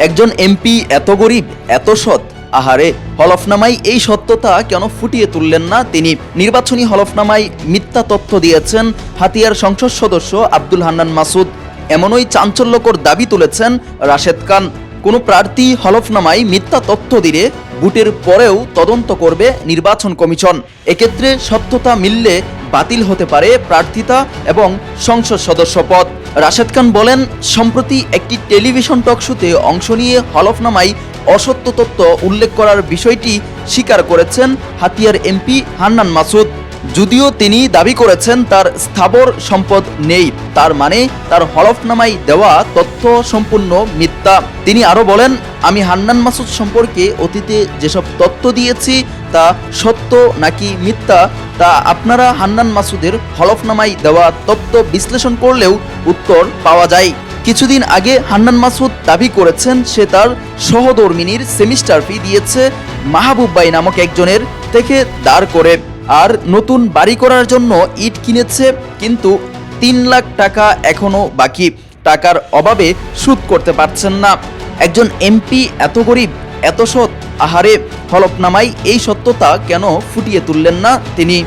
একজন এমপি এত গরিব, এত সৎ, আহারে। হলফনামায় এই সত্যতা কেন ফুটিয়ে তুললেন না তিনি? নির্বাচনী হলফনামায় মিথ্যা তথ্য দিয়েছেন হাতিয়ার সংসদ সদস্য আব্দুল হান্নান মাসুদ, এমনই চাঞ্চল্যকর দাবি তুলেছেন রাশেদ খান। কোনো প্রার্থী হলফনামায় মিথ্যা তথ্য দিলে ভোটের পরেও তদন্ত করবে নির্বাচন কমিশন। এক্ষেত্রে সত্যতা মিললে বাতিল হতে পারে প্রার্থিতা এবং সংসদ সদস্য পদ। রাশেদ খান বলেন, সম্প্রতি একটি টেলিভিশন টকশোতে অংশ নিয়ে হলফনামায় অসত্য তথ্য উল্লেখ করার বিষয়টি স্বীকার করেছেন হাতিয়ার এমপি হান্নান মাসুদ। যদিও তিনি দাবি করেছেন তার স্থাবর সম্পদ নেই, তার মানে তার হলফনামায় দেওয়া তথ্য সম্পূর্ণ মিথ্যা। তিনি আরও বলেন, আমি হান্নান মাসুদ সম্পর্কে অতীতে যেসব তথ্য দিয়েছি তা সত্য নাকি মিথ্যা তা আপনারা হান্নান মাসুদের হলফনামায় দেওয়া তথ্য বিশ্লেষণ করলেও উত্তর পাওয়া যায়। কিছুদিন আগে হান্নান মাসুদ দাবি করেছেন সে তার সহধর্মিনীর সেমিস্টার ফি দিয়েছে মাহবুব ভাই নামক একজনের থেকে দাঁড় করে, আর নতুন বাড়ি করার জন্য ইট কিনেছে, কিন্তু 3 লাখ টাকা এখনো বাকি। টাকার অভাবে শোধ করতে পারছেন না। একজন এমপি এত গরিব, এত সৎ, আহারে। হলফনামায় এই সত্যতা কেন ফুটিয়ে তুললেন না তিনি?